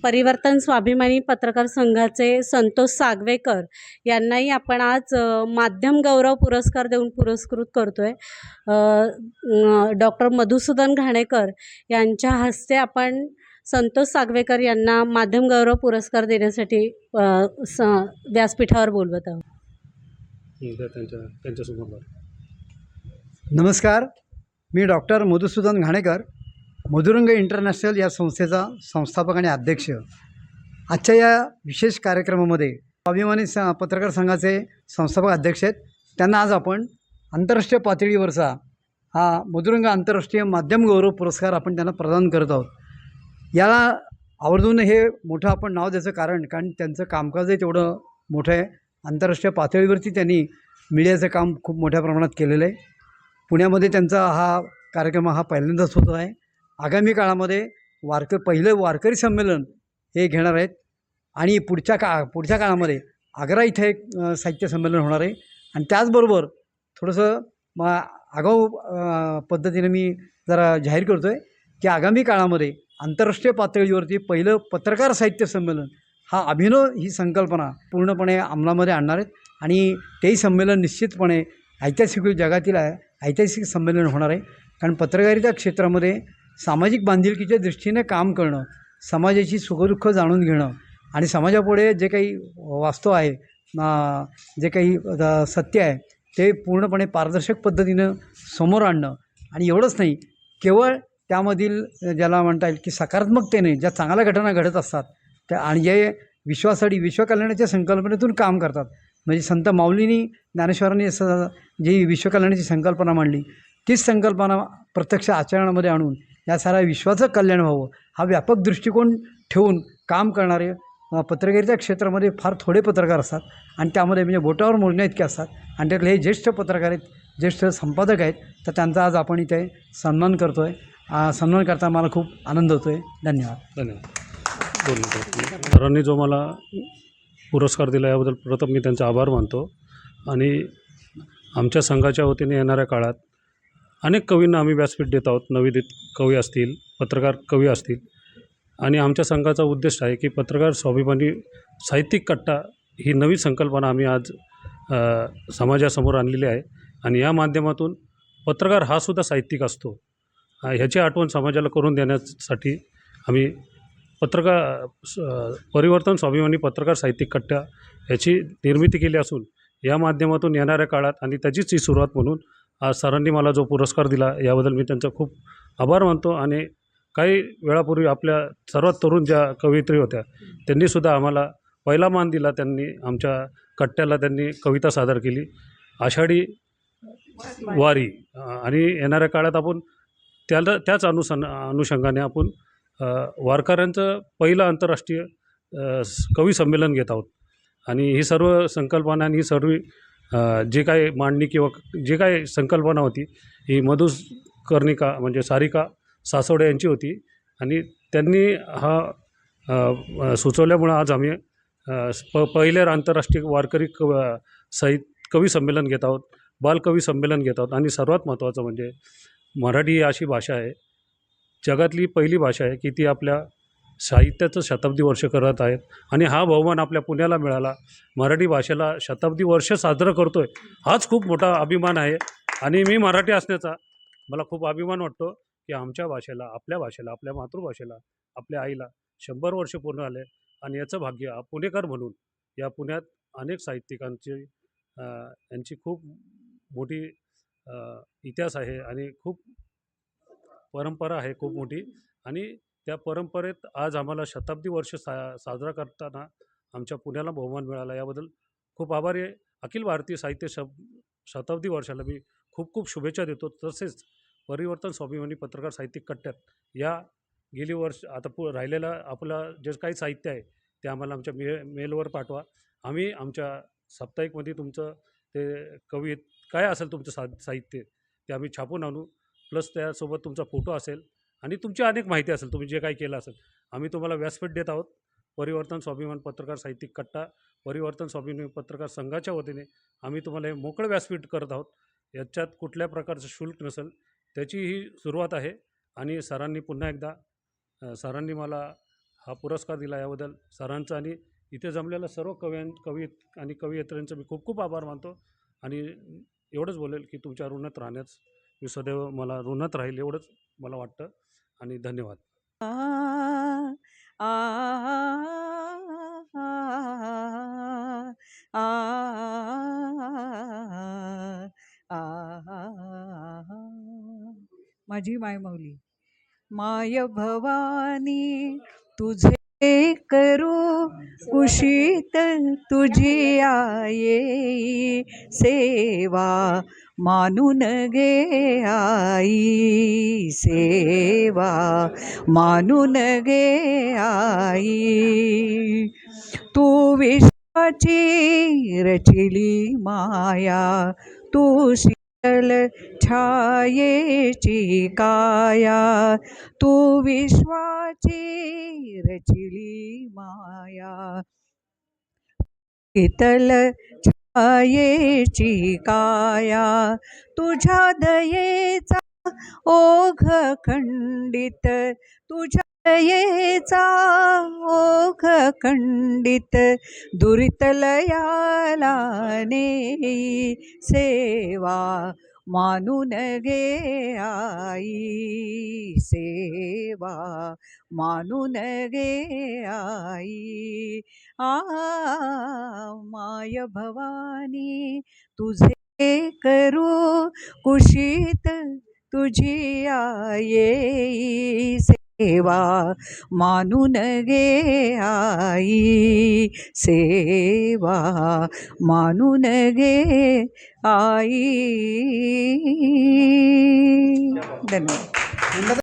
परिवर्तन स्वाभिमानी पत्रकार संघाचे संतोष सागवेकर यांनाही आपण आज माध्यम गौरव पुरस्कार देऊन पुरस्कृत करतोय। डॉक्टर मधुसूदन घाणेकर यांच्या हस्ते आपण संतोष सागवेकर यांना माध्यम गौरव पुरस्कार देण्यासाठी व्यासपीठावर बोलवत आहोत। नमस्कार, मी डॉक्टर मधुसूदन घाणेकर, मधुरंग इंटरनॅशनल या संस्थेचा संस्थापक आणि अध्यक्ष। आजच्या या विशेष कार्यक्रमामध्ये स्वाभिमानी पत्रकार संघाचे संस्थापक अध्यक्ष आहेत। त्यांना आज आपण आंतरराष्ट्रीय पातळीवरचा हा मधुरंग आंतरराष्ट्रीय माध्यम गौरव पुरस्कार आपण त्यांना प्रदान करत आहोत। याला आवर्जून हे मोठं आपण नाव द्यायचं कारण त्यांचं कामकाजही तेवढं मोठं आहे। आंतरराष्ट्रीय पातळीवरती त्यांनी मीडियाचं काम खूप मोठ्या प्रमाणात केलेलं आहे। पुण्यामध्ये त्यांचा हा कार्यक्रम हा पहिल्यांदाच होत आहे। आगामी काळामध्ये पहिलं वारकरी संमेलन हे घेणार आहेत आणि पुढच्या काळामध्ये आग्रा इथे एक साहित्य संमेलन होणार आहे। आणि त्याचबरोबर थोडंसं आगाऊ पद्धतीने मी जरा जाहीर करतो आहे की आगामी काळामध्ये आंतरराष्ट्रीय पातळीवरती पहिलं पत्रकार साहित्य संमेलन हा अभिनव ही संकल्पना पूर्णपणे अंमलामध्ये आणणार आहेत। आणि तेही संमेलन निश्चितपणे जगातील ऐतिहासिक संमेलन होणार आहे। कारण पत्रकारिता क्षेत्रामध्ये सामाजिक बांधिलकीच्या दृष्टीने काम करणं, समाजाची सुखदुःख जाणून घेणं आणि समाजापुढे जे काही वास्तव आहे, जे काही सत्य आहे ते पूर्णपणे पारदर्शक पद्धतीनं समोर आणणं। आणि एवढंच नाही, केवळ त्यामधील ज्याला म्हणता येईल की सकारात्मकतेने ज्या चांगल्या घटना घडत असतात त्या आणि जे विश्वासाठी विश्वकल्याणाच्या संकल्पनेतून काम करतात, म्हणजे संत माऊलींनी ज्ञानेश्वरांनी जी विश्वकल्याणाची संकल्पना मांडली तीच संकल्पना प्रत्यक्ष आचरणामध्ये आणून या साऱ्या विश्वाचं कल्याण व्हावं हा व्यापक दृष्टिकोन ठेवून काम करणारे पत्रकारिता क्षेत्रामध्ये फार थोडे पत्रकार असतात आणि त्यामध्ये म्हणजे बोटावर मोजण्या इतके असतात। आणि त्यातले हे ज्येष्ठ पत्रकार आहेत, ज्येष्ठ संपादक आहेत, तर त्यांचा आज आपण इथे सन्मान करतो आहे। सन्मान करताना मला खूप आनंद होतो आहे। धन्यवाद। सरांनी जो मला पुरस्कार दिला याबद्दल प्रथम मी त्यांचा आभार मानतो। आणि आमच्या संघाच्या वतीने येणाऱ्या काळात अनेक कवींना आम्ही व्यासपीठ देत आहोत। नवोदित कवी असतील, पत्रकार कवी असतील। आणि आमच्या संघाचा उद्देश आहे की पत्रकार स्वाभिमानी साहित्यिक कट्टा ही नवी संकल्पना आम्ही आज समाजासमोर आणलेली आहे। आणि या माध्यमातून पत्रकार हा सुद्धा साहित्यिक असतो ह्याची आठवण समाजाला करून देण्यासाठी आम्ही परिवर्तन स्वाभिमानी पत्रकार साहित्यिक कट्टा याची निर्मिती केली असून या माध्यमातून येणाऱ्या काळात आणि त्याचीच ही सुरुवात म्हणून आज सरांनी मला जो पुरस्कार दिला याबद्दल मी त्यांचा खूप आभार मानतो। आणि काही वेळापूर्वी आपल्या सर्वात तरुण ज्या कवयित्री होत्या त्यांनीसुद्धा आम्हाला पहिला मान दिला। त्यांनी आमच्या कट्ट्याला त्यांनी कविता सादर केली, आषाढी वारी। आणि येणाऱ्या काळात आपण त्याच अनुषंगाने आपण वारकऱ्यांचं पहिलं आंतरराष्ट्रीय कवी संमेलन घेत आहोत। आणि ही सर्व संकल्पना आणि ही सर्व जे काही मांडणी किंवा जे काही संकल्पना होती ही मधुकर्णिका म्हणजे सारिका सासवडे यांची होती। आणि त्यांनी हा सुचवल्यामुळं आज आम्ही पहिल्या आंतरराष्ट्रीय वारकरी कवी संमेलन घेत आहोत, बालकवी संमेलन घेत आहोत। आणि सर्वात महत्त्वाचं म्हणजे मराठी ही अशी भाषा आहे, जगातली पहिली भाषा आहे की ती आपल्या साहित्याचं शताब्दी वर्ष करत आहेत। आणि हा बहुमान आपल्या पुण्याला मिळाला, मराठी भाषेला शताब्दी वर्ष साजरं करतो आहे, हाच खूप मोठा अभिमान आहे। आणि मी मराठी असण्याचा मला खूप अभिमान वाटतो की आमच्या भाषेला, आपल्या मातृभाषेला, आपल्या आईला 100 वर्ष पूर्ण आले। आणि याचं भाग्य पुणेकर म्हणून या पुण्यात अनेक साहित्यिकांची यांची खूप मोठी इतिहास आहे आणि खूप परंपरा आहे खूप मोठी। आणि त्या परंपरेत आज आम्हाला शताब्दी वर्ष साजरा करताना आमच्या पुण्याला बहुमान मिळाला, याबद्दल खूप आभारी आहे। अखिल भारतीय साहित्य शताब्दी वर्षाला मी खूप खूप शुभेच्छा देतो। तसेच परिवर्तन स्वाभिमानी पत्रकार साहित्यिक कट्ट्यात या गेली वर्ष आता राहिलेलं आपलं जे काही साहित्य आहे ते आम्हाला आमच्या मेलवर पाठवा। आम्ही आमच्या साप्ताहिकमध्ये तुमचं ते कवी काय असेल तुमचं साहित्य ते आम्ही छापून आणू, प्लस त्यासोबत तुमचा फोटो असेल आणि तुमची अनेक माहिती असेल, तुम्ही जे काही केलं असेल, आम्ही तुम्हाला व्यासपीठ देत आहोत। परिवर्तन स्वाभिमान पत्रकार साहित्यिक कट्टा, परिवर्तन स्वाभिमानी पत्रकार संघाच्या वतीने आम्ही तुम्हाला हे मोकळं व्यासपीठ करत आहोत। याच्यात कुठल्या प्रकारचं शुल्क नसेल, त्याची ही सुरुवात आहे। आणि सरांनी पुन्हा एकदा सरांनी मला हा पुरस्कार दिला याबद्दल सरांचं आणि इथे जमलेल्या सर्व कवी आणि कवयित्रींचं मी खूप खूप आभार मानतो आणि एवढंच बोलेल की तुमच्या ऋणात राहण्यास मी सदैव मला ऋणात राहील एवढंच मला वाटतं आणि धन्यवाद. आ आ आ आ माझी मायमाऊली माय भवानी तुझे करू कुशीत तुझी आई सेवा मानून गे आई सेवा मानून गे आई तू विश्वाची रचिली माया तू शीतल छायेची काया तू विश्वाची रचिली माया शीतल छायेची काया तुझ्या दयेचा ओघ खंडित तुझ्या दयेचा ओघ खंडित दुरितलयाला नेई सेवा मानून गे आई सेवा मानून गे आई माय भवानी तुझे करू कुशीत तुझी आई सेवा मानून गे आई सेवा मानून गे आई धन्यवाद.